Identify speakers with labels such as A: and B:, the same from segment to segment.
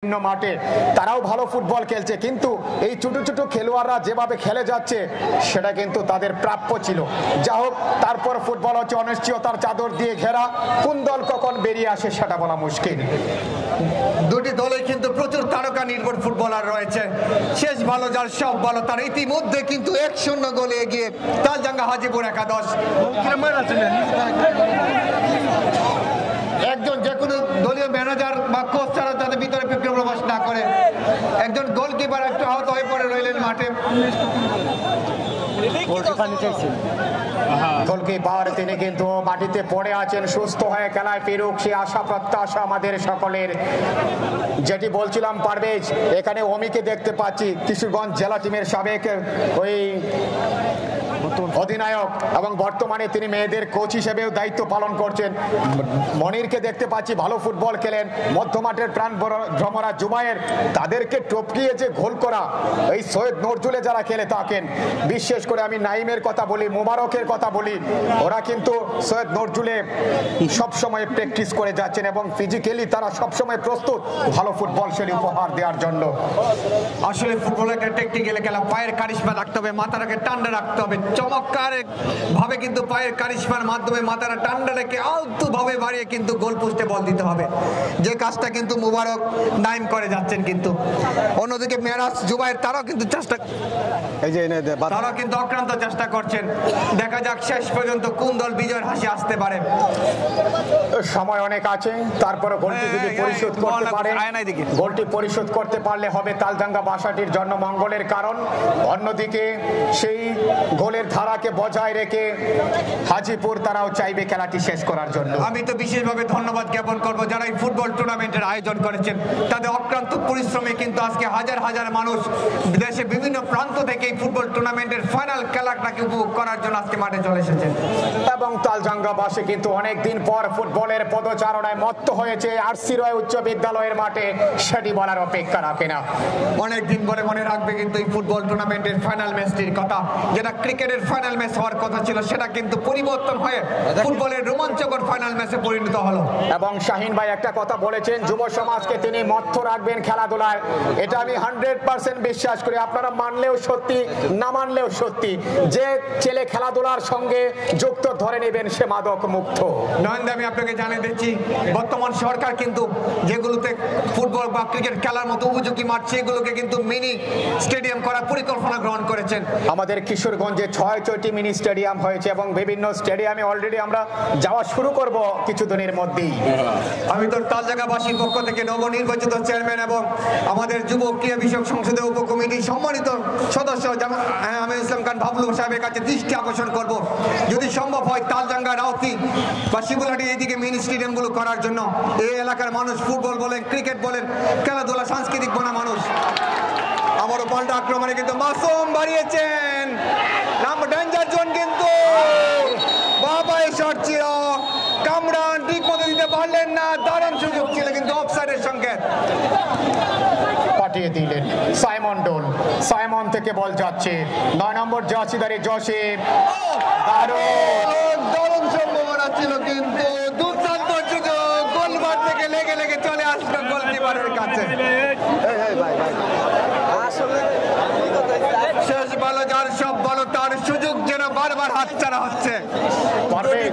A: মাঠে তারাও ভালো ফুটবল খেলছে, কিন্তু এই ছোট ছোট খেলোয়াড়রা যেভাবে খেলে যাচ্ছে সেটা কিন্তু তাদের প্রাপ্য ছিল। যা হোক, তারপর ফুটবল হচ্ছে অনিশ্চয়তার চাদর দিয়ে ঘেরা, কোন দল কখন বেরিয়ে আসে সেটা বলা মুশকিল।
B: দুটি দলে কিন্তু প্রচুর তারকা নির্ভর ফুটবলার রয়েছে। শেষ ভালো যার সব ভালো, তার ইতিমধ্যে কিন্তু 1-0 গোলে এগিয়ে তালজাঙ্গা হাজিপুর একাদশ। একজন যে কোনো দলীয় ম্যানেজার বা কোচ ছাড়া তাদের ভিতরে বিক্রম প্রবেশ না করে, একজন গোলকিপার একটু আহত হয়ে পড়ে রইলেন মাঠে।
A: গোলকিপার তিনি কিন্তু মাটিতে পড়ে আছেন, সুস্থ হয়ে খেলায় ফিরুক সে আশা প্রত্যাশা আমাদের সকলের। যেটি বলছিলাম পারভেজ, এখানে অমিকে দেখতে পাচ্ছি, কিশোরগঞ্জ জেলা টিমের সাবেক ওই অধিনায়ক এবং বর্তমানে তিনি মেয়েদের কোচ হিসেবেও দায়িত্ব পালন করছেন। মনিরকে দেখতে পাচ্ছি, ভালো ফুটবল খেলেন। মধ্যমাঠের প্রাণ ভ্রমরা জুবায়ের, তাদেরকে টপকিয়ে যে গোল করা, এই সৈয়দ নজরুলে যারা খেলে থাকেন, বিশেষ করে আমি নাইমের কথা বলি, মোবারকের কথা বলি, ওরা কিন্তু সৈয়দ নজরুলে সবসময় প্র্যাকটিস করে যাচ্ছেন এবং ফিজিক্যালি তারা সবসময় প্রস্তুত ভালো ফুটবল শৈলী উপহার দেওয়ার জন্য।
B: আসলে ফুটবলের একটা টেকনিক্যাল খেলা, পায়ের কারিশমা রাখতে হবে, মাথাটাকে ঠান্ডা রাখতে হবে। চমৎকার ভাবে কিন্তু পায়ের কারিশমার মাধ্যমে মাথাটা ঠান্ডা রেখে আলতু ভাবে বাড়িয়ে কিন্তু গোল পোস্টে বল দিতে হবে, যে কাজটা কিন্তু মুবারক নাইম করে যাচ্ছেন। কিন্তু অন্যদিকে মেরাজ জুবায়ের তারাও কিন্তু চেষ্টা, তারাও কিন্তু অক্রান্ত চেষ্টা করছেন। দেখা যাক শেষ পর্যন্ত কোন দল বিজয়ের হাসি আসতে পারে।
A: সময় অনেক আছে, তারপরে গোলটি যদি পরিশোধ করতে পারে, গোলটি পরিশোধ করতে পারলে হবে তালজাঙ্গা বাসাটির জন্য মঙ্গলের কারণ। অন্যদিকে সেই গোলের ধারাকে বজায় রেখে হাজিপুর তারাও চাইবে খেলাটি শেষ করার জন্য।
B: আমি তো বিশেষভাবে ধন্যবাদ জ্ঞাপন করবো যারা এই ফুটবল টুর্নামেন্টের আয়োজন করেছেন। তাদের অক্লান্ত পরিশ্রমে কিন্তু আজকে হাজার হাজার মানুষ দেশে বিভিন্ন প্রান্ত থেকে এই ফুটবল টুর্নামেন্টের ফাইনাল খেলাটাকে উপভোগ করার জন্য আজকে মাঠে চলে এসেছেন।
A: এবং তালজাঙ্গাবাসী কিন্তু অনেকদিন পর ফুটবলের পদচারণায় মত্ত হয়েছে আরসি রয় উচ্চ বিদ্যালয়ের মাঠে, সেটি বলার অপেক্ষা রাখে না।
B: অনেকদিন পরে মনে রাখবে কিন্তু এই ফুটবল টুর্নামেন্টের ফাইনাল ম্যাচটির কথা, যেটা ক্রিকেটের ফাইনাল ম্যাচ হওয়ার কথা ছিল, সেটা কিন্তু পরিবর্তন হয়ে ফুটবলের রোমাঞ্চকর ফাইনাল ম্যাচে পরিণত হলো।
A: এবং শাহিন ভাই একটা কথা বলেছেন, যুব সমাজকে তিনি মত্ত রাখবেন খেলাধুলায়, এটা আমি 100% বিশ্বাস করি। আপনারা মানলেও সত্যি, না মানলেও সত্যি, যে ছেলে খেলাধুলার সঙ্গে যুক্ত ধরে নেবেন সে মাদক মুক্ত।
B: নয়ন, আমি আপনাকে জানিয়ে দিচ্ছি, বর্তমান সরকার কিন্তু যেগুলোতে ফুটবল বা ক্রিকেট খেলার মতো উপযোগী মাঠ, সেগুলোকে কিন্তু মিনি স্টেডিয়াম করার পরিকল্পনা গ্রহণ করেছেন।
A: আমাদের কিশোরগঞ্জে 6টি মিনি স্টেডিয়াম হয়েছে এবং বিভিন্ন স্টেডিয়ামে অলরেডি আমরা যাওয়া শুরু করব কিছুদিনের মধ্যেই।
B: আমি তো তালজাঙ্গাবাসীর পক্ষ থেকে নবনির্বাচিত চেয়ারম্যান এবং আমাদের যুব ক্রীড়া বিষয়ক সংসদীয় উপকমিটির সম্মানিত সদস্য আমি ইসলাম খান বাবলু সাহেবের কাছে দৃষ্টি আকর্ষণ করব, যদি সম্ভব হয় তালজাঙ্গা, রাউতি বা শিবুলহাটি এইদিকে মিনি স্টেডিয়ামগুলো করার জন্য। এই এলাকার মানুষ ফুটবল বলেন, ক্রিকেট বলেন, খেলাধুলা সাংস্কৃতিক বনা মানুষ। আমারও পাল্টা আক্রমণে কিন্তু মাসুম বাড়িয়েছেন, নাম ডেঞ্জার জোন, কিন্তু বাবাই শট ছিল, কামরান ঠিক মতো দিতে পারলেন না, দারুণ সুযোগ ছিল কিন্তু অফসাইডের সংকেত
A: পাঠিয়ে দিলেন সাইমন ডোল। সাইমন থেকে বল যাচ্ছে 9 নম্বর জার্সিধারী জসিম,
B: দারুণ সম্ভাবনা ছিল কিন্তু দুর্দান্ত সুযোগ, গোলবার থেকে লেগে লেগে চলে আসলো গোলকিপারের কাছে। শেষ ভালো যার সব ভালো, তার সুযোগ যেন বারবার হাতছাড়া হচ্ছে।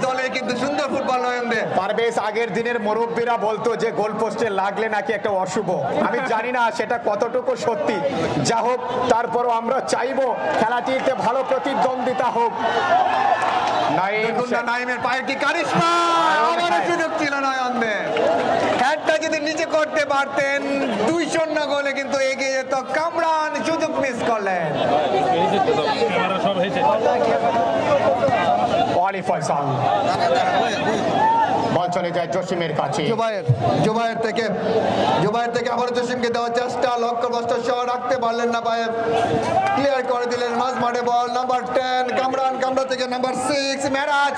B: দলে কিন্তু সুন্দর ফুটবল নয়নদে
A: পারভেজ, আগের দিনের মুরব্বীরা বলতো যে গোল পোস্টে লাগলে নাকি একটা অশুভ। আমি জানি না সেটা কতটুকু সত্যি। যা হোক, তারপরও আমরা চাইবো খেলাটিতে ভালো প্রতিদ্বন্দ্বিতা হোক।
B: নাইমের পায়ে কি কারিশমা, আমারও সুযোগ ছিল নয়নদে। হ্যাটটা যদি নিচে করতে পারতেন 2-0 গোলে কিন্তু এগিয়ে যেত। কামরান সুযোগ মিস করলেন।
A: বল চলে যায় জসিমের কাছে,
B: জুবায়ের থেকে আবার জসিমকে দেওয়ার চেষ্টা, লক্ষ্যভ্রষ্ট শট রাখতে পারলেন না, পায়ে ক্লিয়ার করে দিলেন মাঝ মাঠে বল। নাম্বার 10 কামরান, কামরা থেকে নাম্বার 6 মেরাজ।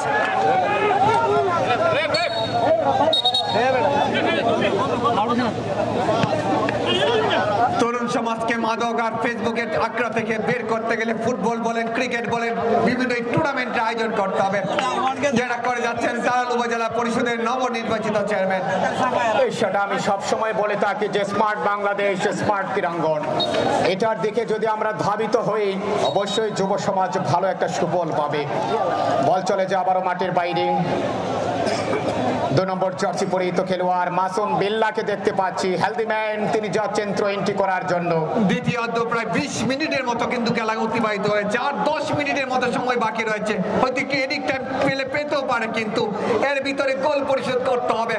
B: তরুণ সমাজকে মাদক আর ফেসবুকের আঁকড়া থেকে বের করতে গেলে ফুটবল বলেন, ক্রিকেট বলেন, বিভিন্ন টুর্নামেন্টের আয়োজন করতে হবে, যেটা করে যাচ্ছেন তারাল উপজেলা পরিষদের নবনির্বাচিত চেয়ারম্যান।
A: সেটা আমি সবসময় বলে থাকি যে স্মার্ট বাংলাদেশ, স্মার্ট ক্রীড়াঙ্গন, এটার দিকে যদি আমরা ধাবিত হই অবশ্যই যুব সমাজ ভালো একটা সুফল পাবে। বল চলে যায় আবারও মাঠের বাইরে। 2 নম্বর জার্সি পরিহিত খেলোয়াড় মাসুম বিল্লাহকে দেখতে পাচ্ছি, হেলদি ম্যান, তিনি যাচ্ছেন থ্রো এন্ট্রি করার জন্য।
B: দ্বিতীয়ার্ধ প্রায় 20 মিনিটের মতো কিন্তু খেলা অতিবাহিত হয়েছে, আর 10 মিনিটের মতো সময় বাকি রয়েছে। হয়তো কি এদিক টাইম পেতেও পারে, কিন্তু এর ভিতরে গোল পরিশোধ করতে হবে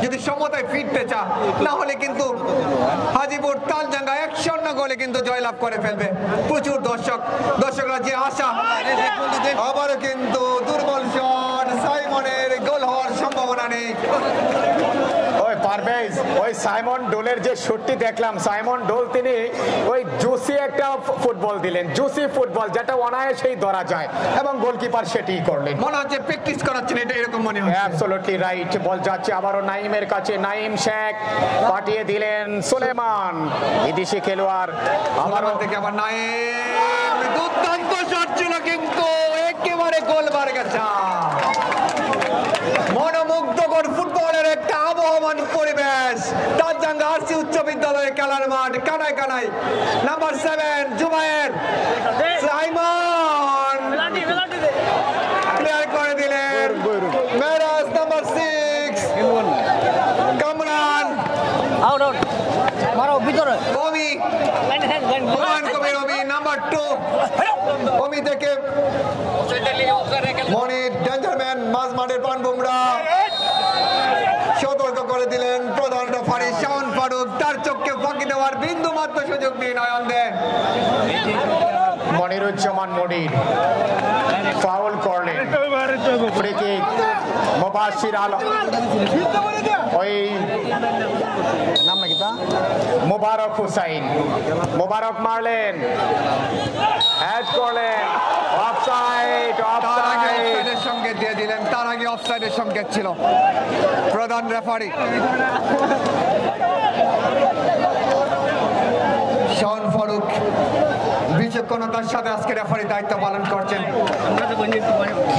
B: যদি সমতায় ফিরতে চা, না হলে কিন্তু হাজিপুর তালজাঙ্গা 1-0 গোলে কিন্তু জয়লাভ করে ফেলবে। প্রচুর দর্শকরা যে আশা, আবারও কিন্তু দুর্বল শট, সাইমনের গোল হওয়ার সম্ভাবনা নেই।
A: ওই পারভেজ, ওই সাইমন ডোলের যে শটটি দেখলাম, সাইমন ডোল তিনি ওই জুসি একটা ফুটবল দিলেন, জুসি ফুটবল যেটা অনায়াসেই ধরা যায়, এবং গোলকিপার সেটিই করলেন।
B: মনে হচ্ছে প্র্যাকটিস করাচ্ছেন, এটা এরকম মনে হয়।
A: Absolutely right. বল যাচ্ছে আবারও নাইমের কাছে, নাইম শেখ পাঠিয়ে দিলেন সুলেমান, বিদেশি খেলোয়াড়।
B: আবারও থেকে আবার নাইম, দুর্দান্ত শট ছিল কিন্তু একেবারে গোলবার গেছে। মনোমুগ্ধকর ফুটবলের একটা আবহমান পরিবেশ, তালজাঙ্গা আরসি উচ্চ বিদ্যালয়ের খেলার মাঠ, কানায় কানায়। নাম্বার 7 জুবায়ের, সাইমন ক্লিয়ার করে দিলেন, মেরাজ নাম্বার 6 কামরান ওমি, হুমায়ুন কবির ওমি নাম্বার 2 ওমি থেকে মনির ডেঞ্জারম্যান, মাঝ মাঠের পান বুমরা সতর্ক করে দিলেন প্রধান রেফারি শাওন ফারুক, তার চোখকে ফাঁকি দেওয়ার বিন্দু মাত্র সুযোগ দিয়ে নয়ন দেন।
A: মনিরুজ্জামান মনির ফাউল করলেন, ফ্রি কিক। মুবাশির আলম, ওই নাম নাকি তা, মুবারক হুসাইন, মুবারক মারলেন, হেড করলেন, অফসাইড।
B: অফসাইডের সংকেত দিয়ে দিলেন, তার আগে অফসাইডের সংকেত ছিল প্রধান রেফারি শাওন ফারুক বিচক্ষণতার সাথে আজকে রেফারি দায়িত্ব পালন করছেন।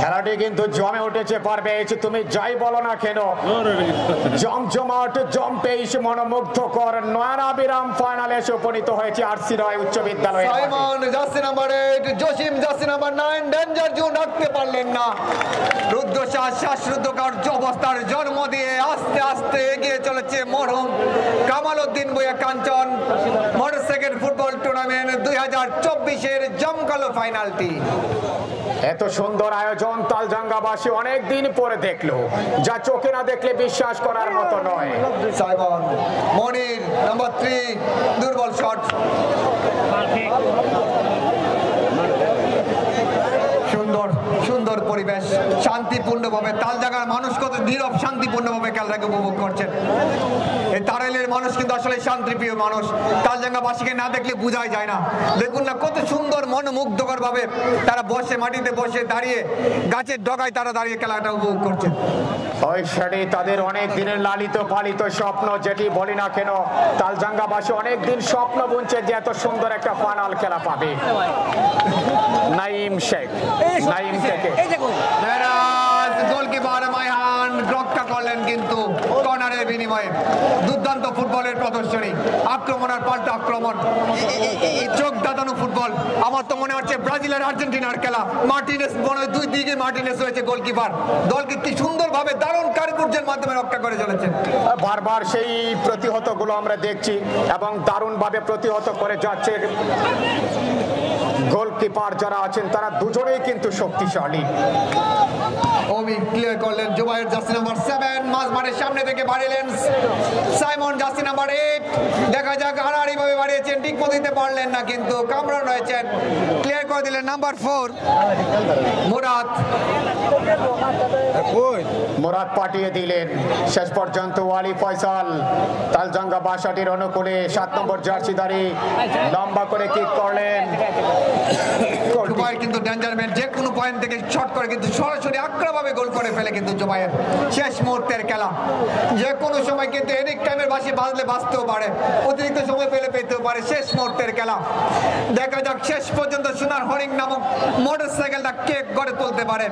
A: খেলাটি কিন্তু জমে উঠেছে পারভেজ, তুমি যাই বলো না কেন, জমজমাট জম্পেশ মনোমুগ্ধকর নয়নাবিরাম ফাইনালে এসে উপনীত হয়েছে আরসি রয় উচ্চ বিদ্যালয়।
B: Simon jersey number 8, Jasim jersey number 9 danger zone রাখতে পারলেন না। রুদ্রশ্বাস শ্বাসরুদ্ধকর অবস্থার জন্ম দিয়ে আস্তে আস্তে এগিয়ে চলেছে মরহুম কামাল উদ্দিন ভূঁইয়া কাঞ্চন মোটরসাইকেল ফুটবল টুর্নামেন্ট 2024-এর জমকালো ফাইনালটি।
A: এত সুন্দর আয়োজন তালজাঙ্গাবাসী অনেকদিন পরে দেখলো, যা চোখে না দেখলে বিশ্বাস করার মতো নয়।
B: সাইমন, মনির নাম্বার 3 দুর্বল শট, সুন্দর পরিবেশ, শান্তিপূর্ণভাবে তালজাঙ্গার মানুষ কত নীরব শান্তিপূর্ণভাবে খেলাটাকে উপভোগ করছেন। এই তারাইলের মানুষ কিন্তু আসলে শান্তিপ্রিয় মানুষ, তালজাঙ্গাবাসীকে না দেখলে বোঝাই যায় না। দেখুন না কত সুন্দর মনোমুগ্ধকর ভাবে তারা বসে, মাটিতে বসে, দাঁড়িয়ে, গাছের ডগায় তারা দাঁড়িয়ে খেলাটা উপভোগ করছেন।
A: ওই সাথে তাদের অনেক দিনের লালিত পালিত স্বপ্ন, যেটি বলি না কেন, তালজাঙ্গাবাসী অনেক দিন স্বপ্ন বুনছে যে এত সুন্দর একটা ফাইনাল খেলা পাবে। নাইম শেখ, নাইম থেকে
B: গোলকিপার মাইহান রক্ষা করলেন কিন্তু কর্নারের বিনিময়ে। দুর্দান্ত ফুটবলের প্রদর্শনী, আক্রমণ আর পাল্টা আক্রমণ, চোখ দাঁতানো ফুটবল। আমার তো মনে হচ্ছে ব্রাজিল আর আর্জেন্টিনার খেলা। মার্টিনেস, মনে হয় দুই দিকে মার্টিনেস রয়েছে গোলকিপার, দলকে কি সুন্দরভাবে দারুণ কারুকার্যের মাধ্যমে রক্ষা করে চলেছে।
A: বারবার সেই প্রতিহত গুলো আমরা দেখছি এবং দারুণ ভাবে প্রতিহত করে যাচ্ছে। গোলকিপার যারা আছেন তারা দুজনেই কিন্তু শক্তিশালী।
B: ওমি ক্লিয়ার করলেন, জুবায়ের জার্সি নাম্বার 7 মাঝ মাঠের সামনে থেকে বাড়িলেন, সাইমন জার্সি নাম্বার 8 দেখা যাক হারাহারি ভাবে বাড়িয়েছেন, ঠিক মতো দিতে পারলেন না, কিন্তু কামরান রয়েছেন, ক্লিয়ার করে দিলেন নাম্বার 4
A: মুরাদ পাঠিয়ে দিলেন। শেষ পর্যন্ত ওয়ালি ফয়সাল তালজাঙ্গা বাসাটির অনুকূলে 7 নম্বর জার্সিধারী লম্বা করে কিক করলেন।
B: জুবায়ের কিন্তু ডেঞ্জারম্যান, যে কোনো পয়েন্ট থেকে শট করে কিন্তু সরাসরি আক্রাভাবে গোল করে ফেলে কিন্তু জুবায়ের। শেষ মুহূর্তের খেলা, যে কোনো সময় কিন্তু এদিক টাইমের বাঁশি বাজলে বাঁচতেও পারে, অতিরিক্ত সময় পেলে পেতে হতেও পারে শেষ মুহূর্তের খেলা। দেখা যাক শেষ পর্যন্ত সোনার হরিণ নামক মোটরসাইকেলটা কে গড়ে তুলতে পারে।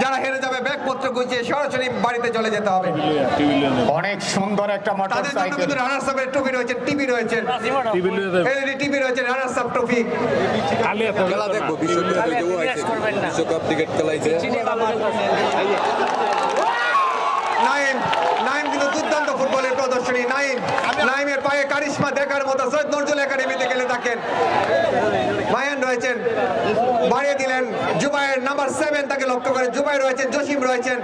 B: যারা হেরে যাবে ব্যাগপত্র গুছিয়ে সরাসরি বাড়িতে চলে যেতে হবে।
A: অনেক সুন্দর একটা
B: তাদের জন্য
A: মোটরসাইকেল।
B: কিন্তু রানার্স আপের ট্রফি রয়েছে, টিভি রয়েছে, এলইডি টিভি রয়েছে, রানার্স আপ ট্রফি।
C: খেলা দেখবো বিশ্বকাপ ক্রিকেট খেলাইছে।
B: নাইম কিন্তু দুর্দান্ত ফুটবলের প্রদর্শনী। নাইমের পায়ে কারিশমা দেখার মতো। সৈয়দ নজরুল একাডেমিতে গেলে থাকেন মায়ান রয়েছেন, বাড়িয়ে দিলেন জুবাইর নাম্বার 7 তাকে লক্ষ্য করে জুবাইর রয়েছেন, জসিম রয়েছেন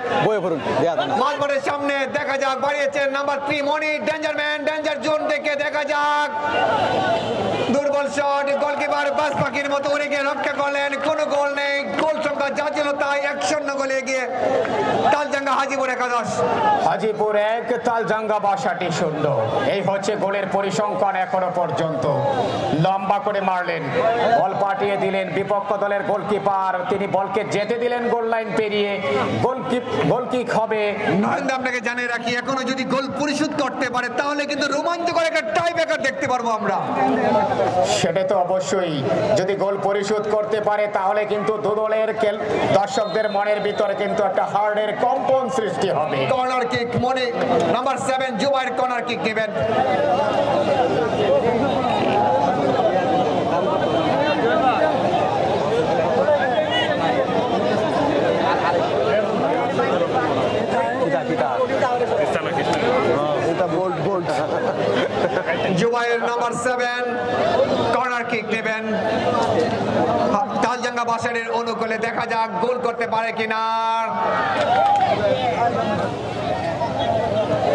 B: মাঝমাঠের সামনে। দেখা যাক বাড়িয়েছেন নাম্বার 3 মনি। ডেঞ্জার ম্যান, ডেঞ্জার জোন থেকে দেখা যাক দুর্বল শট, গোলকিপার বাস পাখির মতো উড়ে গিয়ে রক্ষা করলেন। কোনো গোল নেই, গোল সংখ্যা যা ছিল তাই 1-0 গোলে এগিয়ে তালজাঙ্গা হাজিপুর একাদশ।
A: হাজিপুর 1 তালজাঙ্গা 62। এই হচ্ছে গোলের পরিসংখ্যান এখনো পর্যন্ত। লম্বা করে মারলেন, বল পাঠিয়ে দিলেন বিপক্ষ দলের গোলকিপার, তিনি বলকে যেতে দিলেন গোল লাইন পেরিয়ে। গোল কিক হবে।
B: নরেন্দ্র আপনাকে জানিয়ে রাখি, এখনো যদি গোল পরিশোধ করতে পারে তাহলে কিন্তু রোমাঞ্চকর একটা টাই ব্রেকার দেখতে পারবো আমরা।
A: সেটা তো অবশ্যই, যদি গোল পরিশোধ করতে পারে তাহলে কিন্তু দু দলের দর্শকদের মনের ভিতরে কিন্তু একটা হার্টের কম্পন সৃষ্টি হবে।
B: কর্নার কিক মনে নাম্বার 7 জুবাইর কর্নার কিক নেবেন। জুবাইর নাম্বার 7 কর্নার কিক নেবেন তালজাঙ্গা বাসারের অনুকূলে। দেখা যাক গোল করতে পারে কিনা।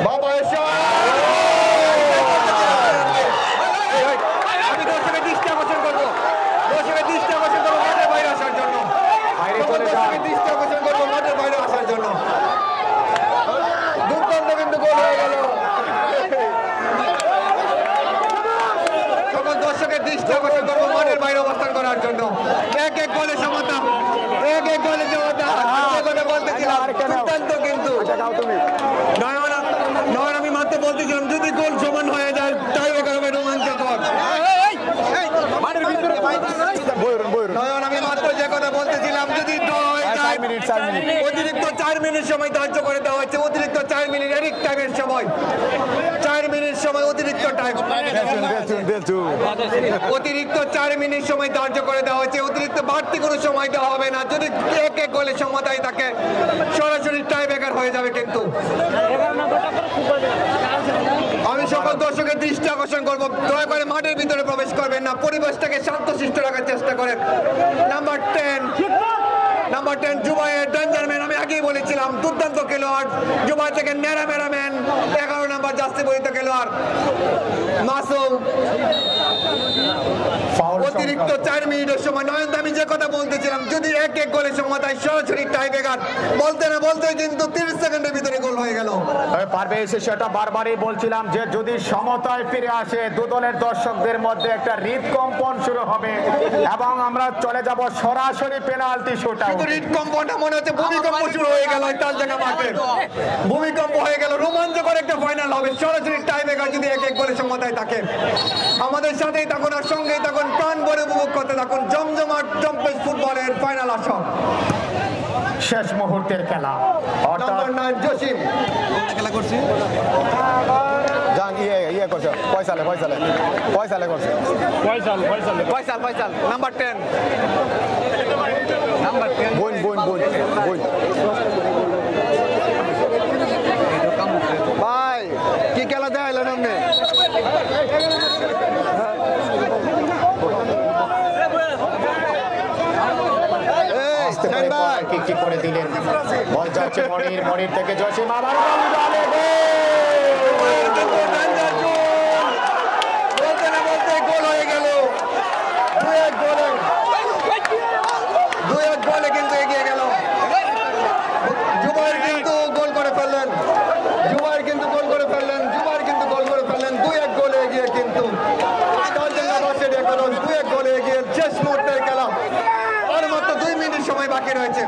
B: বাবা আমি দর্শকের দৃষ্টি আকর্ষণ করবো, দর্শকের দৃষ্টি আকর্ষণ করবো মাঠের বাইরে আসার জন্য, দর্শকের দৃষ্টি আকর্ষণ করবো মাঠের বাইরে আসার জন্য। দুর্দান্ত কিন্তু গোল হয়ে গেল। সকল দর্শকের দৃষ্টি আকর্ষণ করবো মাঠের বাইরে অবস্থান করার জন্য। এক গোলে সমতা, এক গোলে সমতা। বলতেছিলাম দুর্দান্ত কিন্তু নয়ন, আমি মাত্র বলতেছিলাম যদি গোল সমান হয়ে যায় টাই ব্রেকার হবে রোমাঞ্চকর। নয়ন, আমি মাত্র যে কথা বলতেছিলাম যদি অতিরিক্ত 4 মিনিট সময় ধার্য করে দেওয়া হয়েছে। অতিরিক্ত 4 মিনিট এডিক টাইমের সময়, 4 মিনিট সময় অতিরিক্ত টাইম, অতিরিক্ত 4 মিনিট সময় ধার্য করে দেওয়া হয়েছে। অতিরিক্ত বাড়তি কোনো সময় দেওয়া হবে না। যদি এক গোলে সমতায় থাকে সরাসরি টাই ব্রেকার হয়ে যাবে। কিন্তু আমি সকল দর্শকের দৃষ্টি আকর্ষণ করবো, দয়া করে মাঠের ভিতরে প্রবেশ করবেন না, পরিবেশটাকে শান্তশিষ্ট রাখার চেষ্টা করেন। Number 10 Zubair danger man. আমি আগেই বলেছিলাম দুর্দান্ত খেলোয়াড়। জুবাই থেকে নেড়া মেরা ম্যান 11 নাম্বার জাস্তি বলিত খেলোয়াড় মাসুম। অতিরিক্ত 4 মিনিটের সময় নয়ন, আমি যে কথা বলতেছিলাম যদি এক গোলে সমতায় সরাসরি টাই ব্রেকার। বলতে না বলতে কিন্তু 30 সেকেন্ডের ভিতরে গোল হয়ে গেল।
A: পারবে এসে সেটা বারবারই বলছিলাম যে যদি সমতায় ফিরে আসে দু দলের দর্শকদের মধ্যে একটা হৃদকম্পন শুরু হবে এবং আমরা চলে যাব সরাসরি পেনাল্টি শুটআউট।
B: কিন্তু হৃদকম্পনটা মনে হচ্ছে ভূমিকম্প শুরু হয়ে গেল তালজাঙ্গা মাঠে। ভূমিকম্প হয়ে গেল। রোমাঞ্চকর একটা ফাইনাল হবে সরাসরি টাই ব্রেকার যদি এক গোলে সমতায় থাকে। আমাদের সাথেই থাকুন আর সঙ্গেই থাকুন, প্রাণ ভরে উপভোগ করতে থাকুন জমজমাট জম্পেশ ফুটবলের ফাইনাল আসর।
A: শেষ মুহূর্তের খেলা।
B: নাম্বার 9 জসিম
C: খেলা করছি
B: ফয়সাল নাম্বার 10 ভাই কি খেলা দেখাইলেন আপনি?
A: কি করে দিলেন, বল যাচ্ছে মনির থেকে জসিম আবার
B: বলতে না বলতে গোল হয়ে গেল। 2-1 গোলে কিন্তু এগিয়ে গেল। জুবাইর কিন্তু গোল করে ফেললেন। 2-1 গোলে এগিয়ে কিন্তু 2-1 গোলে এগিয়ে শেষ মুহূর্তের খেলা। আর মাত্র 2 মিনিট সময় বাকি রয়েছে।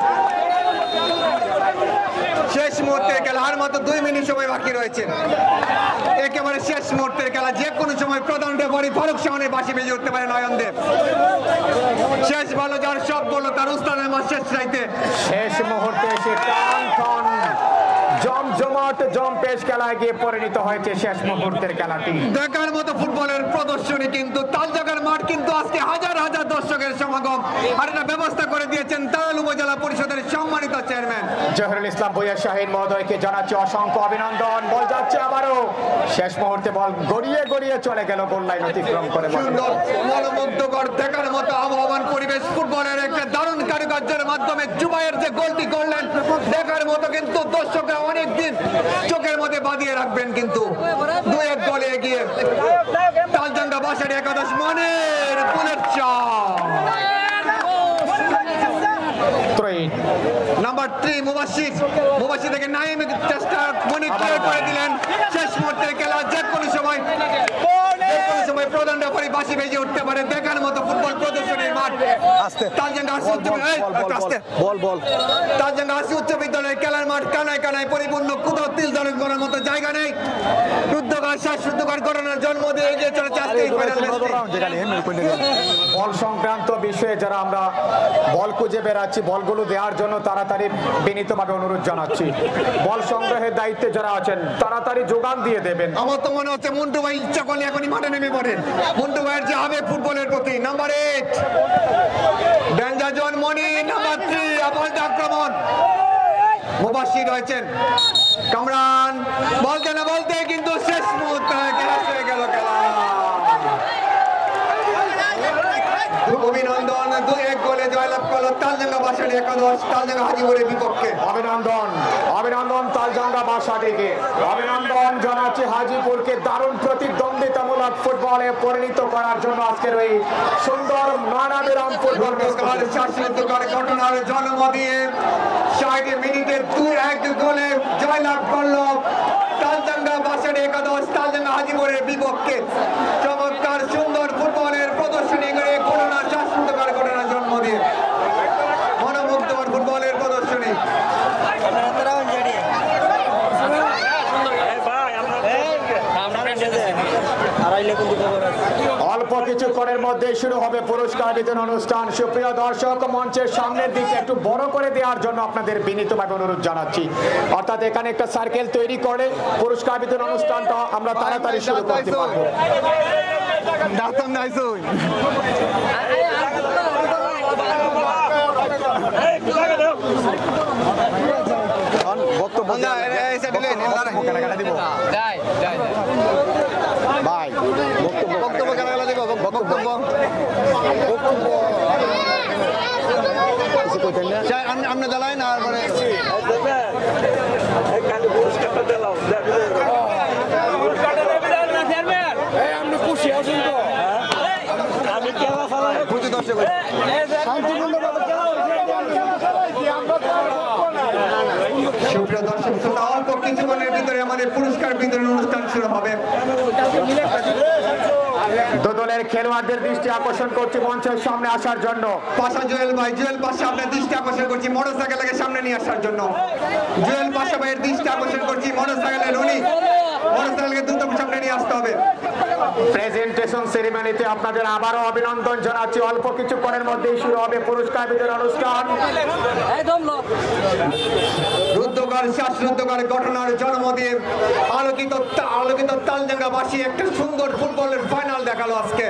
B: শেষ মুহূর্তের খেলা, আর মাত্র 2 মিনিট সময় বাকি রয়েছে। একেবারে একেবারে শেষ মুহূর্তের খেলা, যে কোনো সময় প্রধান রেফারি ফারুক শাওনের বাঁশি বেজে উঠতে পারে নয়নদেব। শেষ বলো যার সব বলো তার উস্তাদের মাস শেষ রাইতে
A: শেষ মুহূর্তে এসে টান জমজমাট জম্পেশ খেলায় গিয়ে পরিণত হয়েছে শেষ মুহূর্তের খেলাটি।
B: দেখার মতো ফুটবলের প্রদর্শনী, কিন্তু তালজাগার মাঠ কিন্তু আজকে হাজার হাজার দর্শকের সমাগম আর এটা ব্যবস্থা করে দিয়েছেন তাল উপজেলা পরিষদের সম্মানিত চেয়ারম্যান
A: জহিরুল ইসলাম ভূঁইয়া শাহিন মহোদয়কে জানাচ্ছি অসংখ্য অভিনন্দন। বল যাচ্ছে আবারও, শেষ মুহূর্তে বল গড়িয়ে গড়িয়ে চলে গেল গোল লাইন অতিক্রম করে।
B: সুন্দর মনোমুগ্ধকর দেখার মতো আবহাওয়ান পরিবেশ, ফুটবলের একটা দারুণ কারুকার্যের মাধ্যমে জুবাইয়ের যে গোলটি করলেন দেখার মতো, কিন্তু দর্শকরা অনেকদিন চোখের মধ্যে বাঁধিয়ে রাখবেন। কিন্তু 2-1 গোলে এগিয়ে তালজাঙ্গা বাসার একাদশ মনের বুলেট শট। নাম্বার 3 মুবাশির থেকে নাইম চেষ্টা মনে ক্লিয়ার করে দিলেন। শেষ মুহূর্তের খেলা, যে কোনো সময় প্রধান রেফারি বাঁশি বেজে উঠতে পারে। দেখার মতো ফুটবল প্রদর্শনীর মাঠ তালজাঙ্গা উচ্চ বিদ্যালয়ের খেলার মাঠ কানায় কানায় পরিপূর্ণ, কোথাও তিল ধারণ করার মতো জায়গা নেই। রুদ্ধকার শ্বাসরুদ্ধকার ঘটনার জন্ম দিয়ে এগিয়ে চলেছে আজকে এই ফাইনাল ম্যাচটি।
A: বল সংক্রান্ত বিষয়ে যারা আমরা বল খুঁজে বেড়াচ্ছি, বলগুলো দেওয়ার জন্য তাড়াতাড়ি বিনীতভাবে অনুরোধ জানাচ্ছি। বল সংগ্রহের দায়িত্বে যারা আছেন তাড়াতাড়ি যোগান দিয়ে দেবেন।
B: আমার তো মনে হচ্ছে মন্টু ভাই ইচ্ছা করলে এখনই মাঠে নেমে পড়েন। মন্টু ভাইয়ের যে হবে ফুটবলের প্রতি। নাম্বার 8 ডেঞ্জার জোন মনি, নাম্বার 3 আবল আক্রমণ মুবাশির রয়েছেন। কামরান বলতে না বলতে কিন্তু শেষ মুহূর্তে খেলা হয়ে গেল। খেলা অভিনন্দন, 2-1 গোলে জয়লাভ করলো তালজাঙ্গা বাসার একাদশ তালজাঙ্গা হাজিপুরের বিপক্ষে।
A: অভিনন্দন তালজাঙ্গা বাসাটিকে, অভিনন্দন জানাচ্ছি হাজিপুরকে দারুণ প্রতিদ্বন্দ্বিতামূলক ফুটবলে পরিণত করার জন্য আজকের এই সুন্দর মানাবিরাম ফুটবল
B: ঘটনার জন্ম দিয়ে 60 মিনিটে 2-1 গোলে জয়লাভ করলো তালজাঙ্গা বাসার একাদশ তালজাঙ্গা হাজিপুরের বিপক্ষে। চমৎকার সুন্দর ফুটবলের প্রদর্শনী করে ঘটনার জন্ম দিয়ে মনোমুগ্ধকর ফুটবলের প্রদর্শনী।
A: অল্প কিছুক্ষণের মধ্যে শুরু হবে পুরস্কার বিতরণ অনুষ্ঠান। সুপ্রিয় দর্শক, মঞ্চের সামনের দিকে একটু বড় করে দেওয়ার জন্য আপনাদের বিনীতভাবে অনুরোধ জানাচ্ছি। অর্থাৎ এখানে একটা সার্কেল তৈরি করে পুরস্কার বিতরণ অনুষ্ঠানটা আমরা তাড়াতাড়ি শুরু করতে পারবো।
B: আমরা জ্বালাই না সুপ্রিয় দর্শক শ্রোতা, অল্প কিছুক্ষণের ভিতরে আমাদের পুরস্কার বিতরণ অনুষ্ঠান শুরু হবে।
A: দলের খেলোয়াড়দের দৃষ্টি আকর্ষণ করছি মঞ্চের সামনে আসার জন্য।
B: পাশা জুয়েল ভাই, জুয়েল পাশা আপনার দৃষ্টি আকর্ষণ করছি মোটরসাইকেলকে সামনে নিয়ে আসার জন্য। জুয়েল পাশা ভাইয়ের দৃষ্টি আকর্ষণ করছি মোটরসাইকেলের রনি, মোটরসাইকেলকে দ্রুত সামনে নিয়ে আসতে হবে।
A: প্রেজেন্টেশন সেরিমনিতে আপনাদের আবারও অভিনন্দন জানাচ্ছি। অল্প কিছুক্ষণের মধ্যেই শুরু হবে পুরস্কার বিতরণ অনুষ্ঠান।
B: রুদ্ধকার শ্বাসরুদ্ধকার ঘটনার জন্ম দিয়ে আলোকিত তালজাঙ্গাবাসী একটা সুন্দর ফুটবলের ফাইনাল দেখালো আজকে।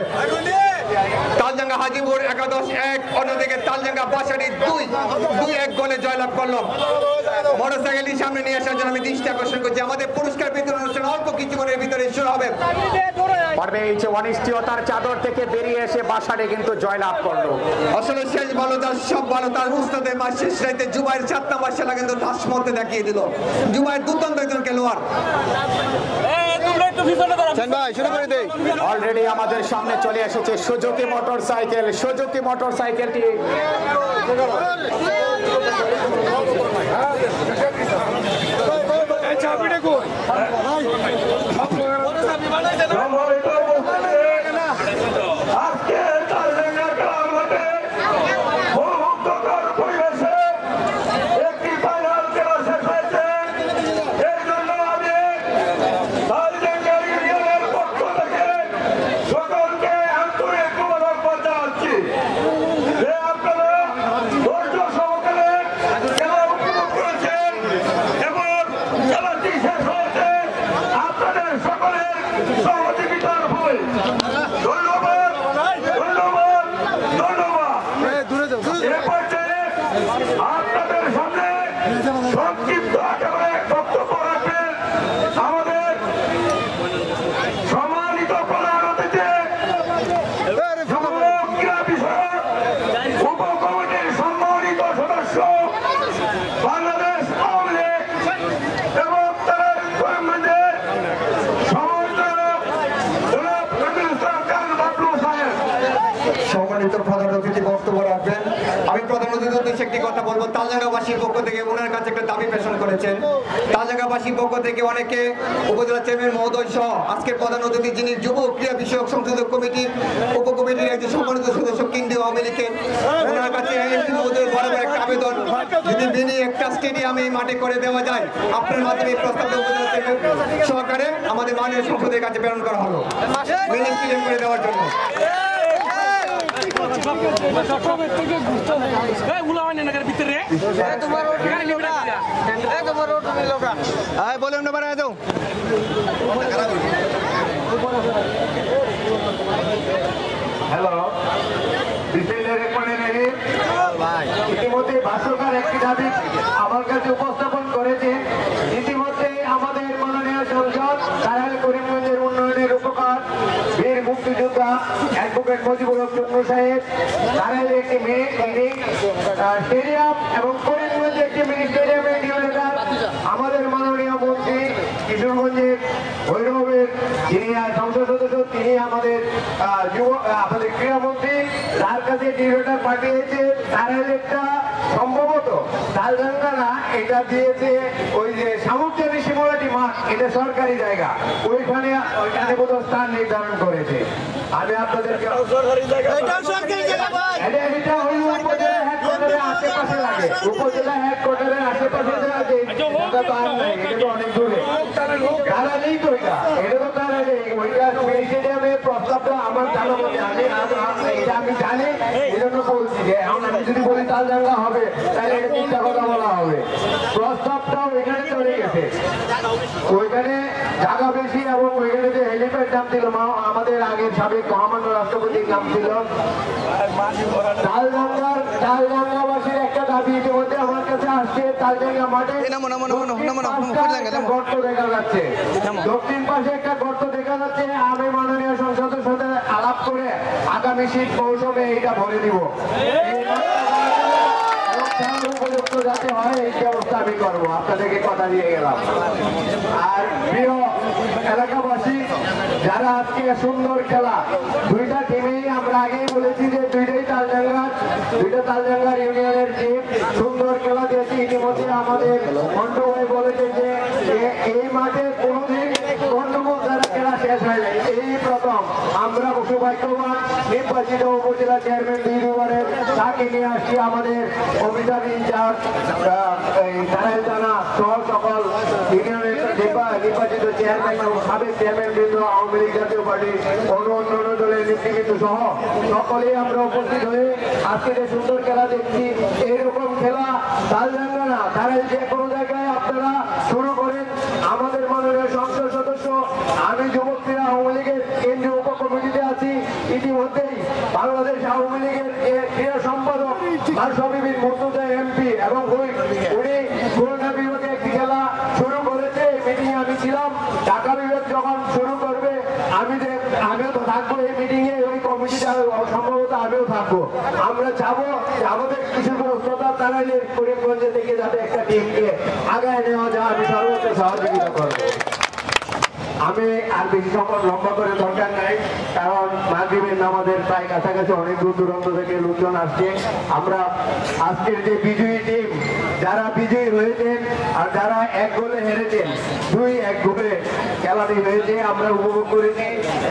B: তালজাঙ্গা হাজিপুর একাদশ 1, অন্যদিকে তালজাঙ্গা বাসারি 2-1 গোলে জয়লাভ করলো। মোটরসাইকেলটি সামনে নিয়ে আসার জন্য আমি দৃষ্টি আকর্ষণ করছি। আমাদের পুরস্কার বিতরণ অনুষ্ঠান অল্প কিছুক্ষণের ভিতরে শুরু হবে।
A: অনিশ্চয়তার চাদর থেকে বেরিয়ে এসে বাসারে কিন্তু জয়লাভ করলো।
B: আসলে শেষ ভালো তার সব ভালো তার উস্তাদের মাস শেষ রাইতে জুবাইর 7 নম্বর খেলা কিন্তু তাস মধ্যে দেখিয়ে দিল। জুবাইর দুর্দান্ত একজন খেলোয়াড়।
A: অলরেডি আমাদের সামনে চলে এসেছে সুজুকি মোটরসাইকেলটি
B: সম্মানিত প্রধান অতিথি বক্তব্য রাখবেন। আমি প্রধান অতিথির উদ্দেশ্যে একটি কথা বলবো। তালডাঙ্গাবাসীর পক্ষ থেকে ওনার কাছে একটা দাবি পেশন করেছেন। তালডাঙ্গাবাসীর পক্ষ থেকে অনেকে উপজেলা চেয়ারম্যান মহোদয় সহ আজকের প্রধান অতিথি যিনি যুব ক্রীড়া বিষয়ক সংসদীয় কমিটির উপকমিটির একজন সম্মানিত সদস্য কেন্দ্রীয় আওয়ামী লীগের, ওনার কাছে এমপি মহোদয়ের বরাবর একটা আবেদন, যদি মিনি একটা স্টেডিয়াম এই মাঠে করে দেওয়া যায়, আপনার মাধ্যমে এই প্রস্তাবটা উপজেলা চেয়ারম্যান সহকারে আমাদের মাননীয় সংসদের কাছে প্রেরণ করা হলো মিনি স্টেডিয়াম করে দেওয়ার জন্য। বলুন না বাড়ায় দাও।
D: হ্যালো, ইতিমধ্যে ভাষ্যকার একটি দাবি আমার কাছে উপস্থাপন করেছে। ইতিমধ্যে আমাদের মাননীয় সংসদ কারাইল করিমগঞ্জের উন্নয়নের উপকার বীর মুক্তিযোদ্ধা অ্যাডভোকেট মুজিবুর হক চন্দ্র সাহেব কারাইলে একটি মিনি স্টেডিয়াম এবং করিমগঞ্জে একটি মিনি স্টেডিয়ামের নির্মাণ আমাদের মাননীয় মন্ত্রী কিশোরগঞ্জের ভৈরবের যিনি সংসদ সদস্য, তিনি আমাদের আমাদের ক্রীড়ামন্ত্রী তার কাছে ডিরেক্টর পাঠিয়েছে। কারাইলেরটা সম্ভবত তালডাঙ্গা না, এটা দিয়েছে ওই যে শামুকচারী শিমলাটি মাঠ, এটা সরকারি জায়গা, ওইখানে বোধহয় স্থান নির্ধারণ করেছে। আমি আপনাদেরকে এটা ওই উপজেলা হেডকোয়ার্টারের আশেপাশে লাগে, উপজেলা হেডকোয়ার্টারের আশেপাশে আছে, এটা তো আর নাই, এটা তো অনেক দূরে। তারা নেই তো এটা তো তারা নেই। ওইটা স্টেডিয়ামের প্রস্তাবটা আমার জানা মতে এটা আমি জানি, এই জন্য বলছি যে এখন আমি যদি বলি তালডাঙ্গা হবে তাহলে এটা চিন্তা কথা বলা হবে। প্রস্তাবটাও ওইখানে চলে গেছে, ওইখানে জায়গা বেশি এবং ওইখানে যে হেলিপ্যাড নাম ছিল আমাদের আগের সাবেক মহামান্য রাষ্ট্রপতির নাম ছিল। তালডাঙ্গাবাসীর একটা দাবি ইতিমধ্যে আমার কাছে আসছে। তালডাঙ্গা মাঠে গর্ত দেখা যাচ্ছে, দক্ষিণ পাশে একটা গর্ত দেখা যাচ্ছে। আমি মাননীয় সংসদের সাথে আলাপ করে আগামী শীত মৌসুমে এটা ভরে দিব, উপযুক্ত যাতে হয় এই ব্যবস্থা আমি করবো, আপনাদেরকে কথা দিয়ে গেলাম। আর প্রিয় এলাকাবাসী, যারা আজকে সুন্দর খেলা দুইটা টিমেই আমরা আগেই বলেছি যে দুইটা তালডাঙ্গার ইউনিয়নের টিম সুন্দর খেলা দিয়েছে। ইতিমধ্যে আমাদের মন্টু ভাই বলেছে যে এই মাঠে কোনোদিন গন্ডগোল দ্বারা খেলা শেষ হয়ে যায়, এই প্রথম। আমরা সৌভাগ্যবান নির্বাচিত উপজেলা চেয়ারম্যান দুইবারের তাকে নিয়ে আসছি আমাদের অভিযান ইনচার্জ কারাইল থানা সহ সকল ইউনিয়নের নির্বাচিত চেয়ারম্যান এবং সাবেক চেয়ারম্যান বৃন্দ, আওয়ামী লীগ জাতীয় পার্টি অন্য দলের নেতৃবৃন্দ সহ সকলেই আমরা উপস্থিত হয়ে আজকে যে সুন্দর খেলা দেখছি। এইরকম খেলা তালডাঙ্গা না, কারাইল যে কোনো জায়গায় আপনারা শুরু করেন। আমাদের মাননীয় সংসদ সদস্য, আমি যুবক ক্রীড়া আওয়ামী লীগের কেন্দ্রীয় উপকমিটিতে আছি। ইতিমধ্যেই বাংলাদেশ আওয়ামী লীগের ক্রীড়া সম্পাদক ভারসাবিবির মুর্তজা এমপি এবং উনি খুলনা বিভাগে একটি খেলা শুরু করেছে। মিটিং আমি ছিলাম, ঢাকা বিভাগ যখন শুরু করবে আমিও তো থাকবো এই মিটিং এ, ওই কমিটিটা সম্ভবত আমিও থাকবো। আমরা চাবো যে আমাদের কিছু প্রস্তাব তারাইলে করিমগঞ্জে থেকে যাতে একটা টিমকে আগায় নেওয়া যায়, আমি সর্বোচ্চ সহযোগিতা করবো। আমি আর বেশি সময় লম্বা করে দরকার নাই, কারণ মাগরিবের নামাজের প্রায় কাছাকাছি অনেক দূর দূরান্ত থেকে লোকজন আসছে। আমরা আজকের যে বিজয়ী টিম, যারা বিজয়ী হয়েছেন আর যারা এক গোলে হেরেছেন, 2-1 গোলে খেলাটি হয়েছে, আমরা উপভোগ করেছি।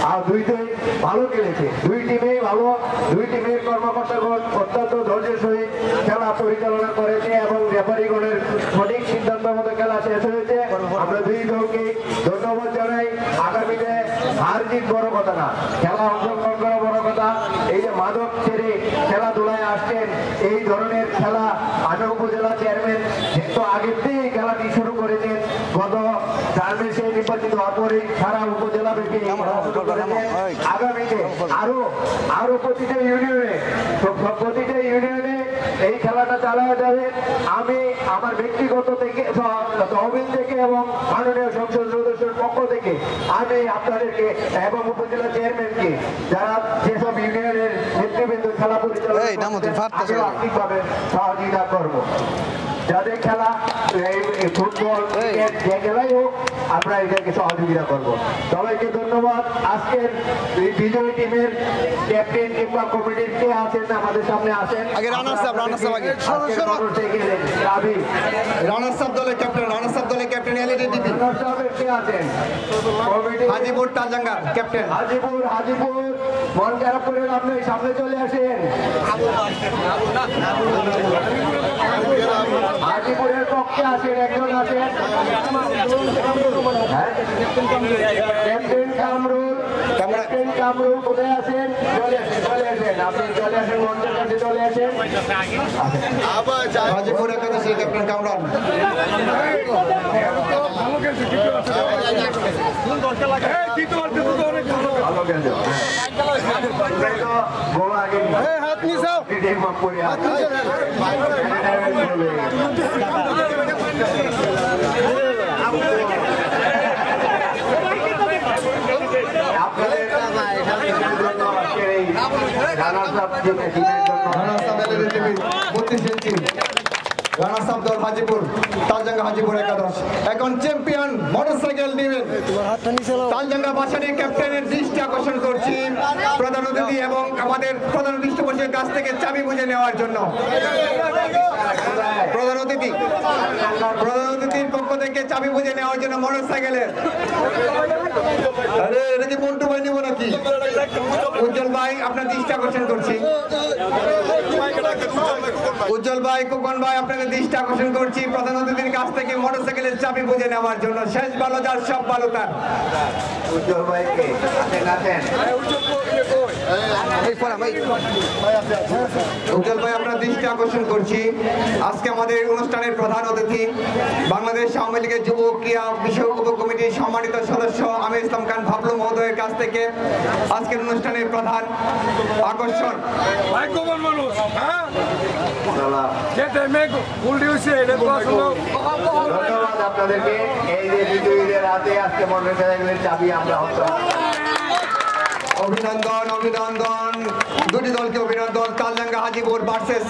D: আর দুইটাই ভালো খেলেছে, দুই টিমেই ভালো, দুই টিমের কর্মকর্তাগণ অত্যন্ত ধৈর্যের সহিত খেলা পরিচালনা করেছে এবং রেফারিগণের সঠিক সিদ্ধান্ত মতো খেলা শেষ হয়েছে। আমরা দুই দলকে ধন্যবাদ জানাই। আগামীতে হার জিত বড় কথা না, খেলা অংশগ্রহণ করা বড় কথা। এই যে মাদক ছেড়ে খেলাধুলায় আসছেন, এই ধরনের খেলা আমি উপজেলা চেয়ারম্যান যেহেতু আগের থেকে খেলাটি শুরু করেছেন, গত 4 মাসে নির্বাচিত হওয়ার পরে সারা উপজেলা ব্যাপী আগামীতে আরো প্রতিটা ইউনিয়নে এই খেলাটা চালানো যাবে। আমি আমার ব্যক্তিগত থেকে তহবিল থেকে এবং মাননীয় সংসদ সদস্যের পক্ষ থেকে আমি আপনাদেরকে এবং উপজেলা চেয়ারম্যানকে, যারা যেসব ইউনিয়নের নেতৃবৃন্দ খেলা পরিচালনা আর্থিকভাবে সহযোগিতা করবো, যাদের খেলা ফুটবল যে খেলাই হোক আমরা এদেরকে সহযোগিতা করব। সবাইকে ধন্যবাদ। আজকের এই বিজয়ী টিমের ক্যাপ্টেন কিংবা কমিটির কে আছেন আমাদের সামনে আসেন।
B: আগে রানার্স আপ আগে রানার্স আপ দলের ক্যাপ্টেন এলইডি টিভি
D: কে আছেন?
B: হাজিপুর তালজাঙ্গা ক্যাপ্টেন
D: হাজিপুর মন খারাপ করে আপনি সামনে চলে আসেন। হাজিপুরের পক্ষে আসেন, একজন আছেন ক্যাপ্টেন কামরুল কোথায় আছেন? চলে আসেন, আপনি চলে আসেন, মঞ্চের কাছে চলে আসেন।
B: হাজিপুর একাদশী ক্যাপ্টেন কামরান রানার্স আপ দল হাজিপুর তালজাঙ্গা হাজিপুর একাদশ। এখন চ্যাম্পিয়ন মোটরসাইকেল টিমের তালজাঙ্গা বাসানি ক্যাপ্টেনের দৃষ্টি আকর্ষণ করছি প্রধান অতিথি এবং আমাদের প্রধান পৃষ্ঠপোষকের কাছ থেকে চাবি বুঝে নেওয়ার জন্য। প্রধান অতিথির পক্ষ থেকে চাবি বুঝে নেওয়ার জন্য মোটরসাইকেলের আরে এটা কি মন্টু ভাই নিব নাকি? উজ্জ্বল ভাই আপনার দৃষ্টি আকর্ষণ করছি। উজ্জ্বল ভাই, খোকন ভাই আপনাদের দৃষ্টি আকর্ষণ করছি প্রধান অতিথির কাছ থেকে মোটরসাইকেলের চাবি বুঝে নেওয়ার জন্য। শেষ ভালো যার সব ভালো তার।
D: উজ্জ্বল ভাইকে
B: উজ্জ্বল ভাই আপনার দৃষ্টি আকর্ষণ করছি আজকে আমাদের অনুষ্ঠানের প্রধান অতিথি বাংলাদেশ আওয়ামী লীগের যুব ক্রীড়া বিষয়ক উপকমিটির সম্মানিত সদস্য আমির ইসলাম খান ভাবলু মহোদয়ের কাছ থেকে আজকের অনুষ্ঠানের প্রধান আকর্ষণ।
D: ধন্যবাদ আপনাদেরকে। এই যে বিজয়ীদের হাতে আজকে মোটরসাইকেলের চাবি আমরা
B: অভিনন্দন দুটি দলকে অভিনন্দন। তালজাঙ্গা হাজিপুর ভার্সেস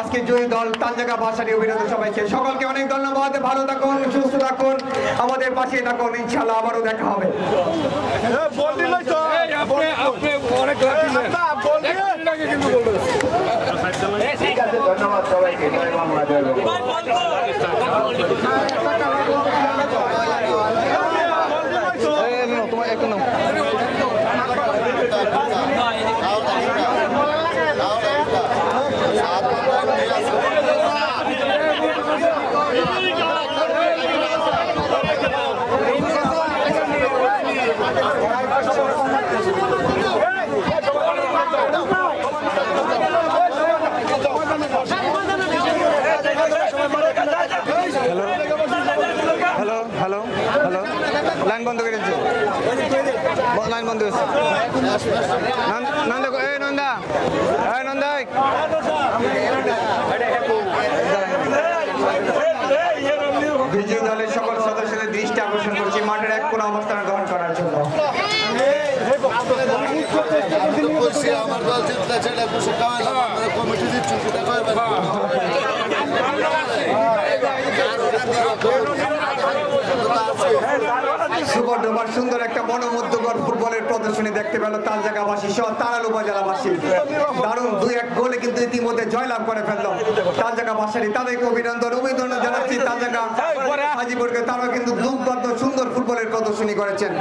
B: আজকে জয়ী দল তালজাঙ্গা ভাসানি। অভিনন্দন সবাইকে, সকলকে অনেক ধন্যবাদ। ভালো থাকুন, সুস্থ থাকুন, আমাদের পাশে থাকুন, ইনশাআল্লাহ আবারও দেখা হবে।
D: ঠিক আছে, ধন্যবাদ সবাইকে। জয় বাংলা, জয়
B: হ্যালো লাইন বন্ধ করে দিচ্ছে, লাইন বন্ধ হয়েছে। বিজয়ী দলের সকল সদস্যদের দৃষ্টি আকর্ষণ করছি মাঠের এক কোন অবস্থান গ্রহণ করার জন্য।
E: আমার দল জিতলে সেটা খুশি খাওয়াইলাম, কমিটি দিচ্ছি সেটা
B: সুপার ডুপার সুন্দর একটা মনোমুগ্ধকর ফুটবলের প্রদর্শনী দেখতে পেল তালজাঙ্গাবাসী সহ তারাল উপজেলাবাসী। দারুণ 2-1 গোলে কিন্তু ইতিমধ্যে জয়লাভ করে ফেলল তালজাঙ্গাবাসী। তাদেরকে অভিনন্দন জানাচ্ছি। তালজাঙ্গা হাজিপুরকে, তারা কিন্তু দুর্দান্ত সুন্দর ফুটবলের প্রদর্শনী করেছেন।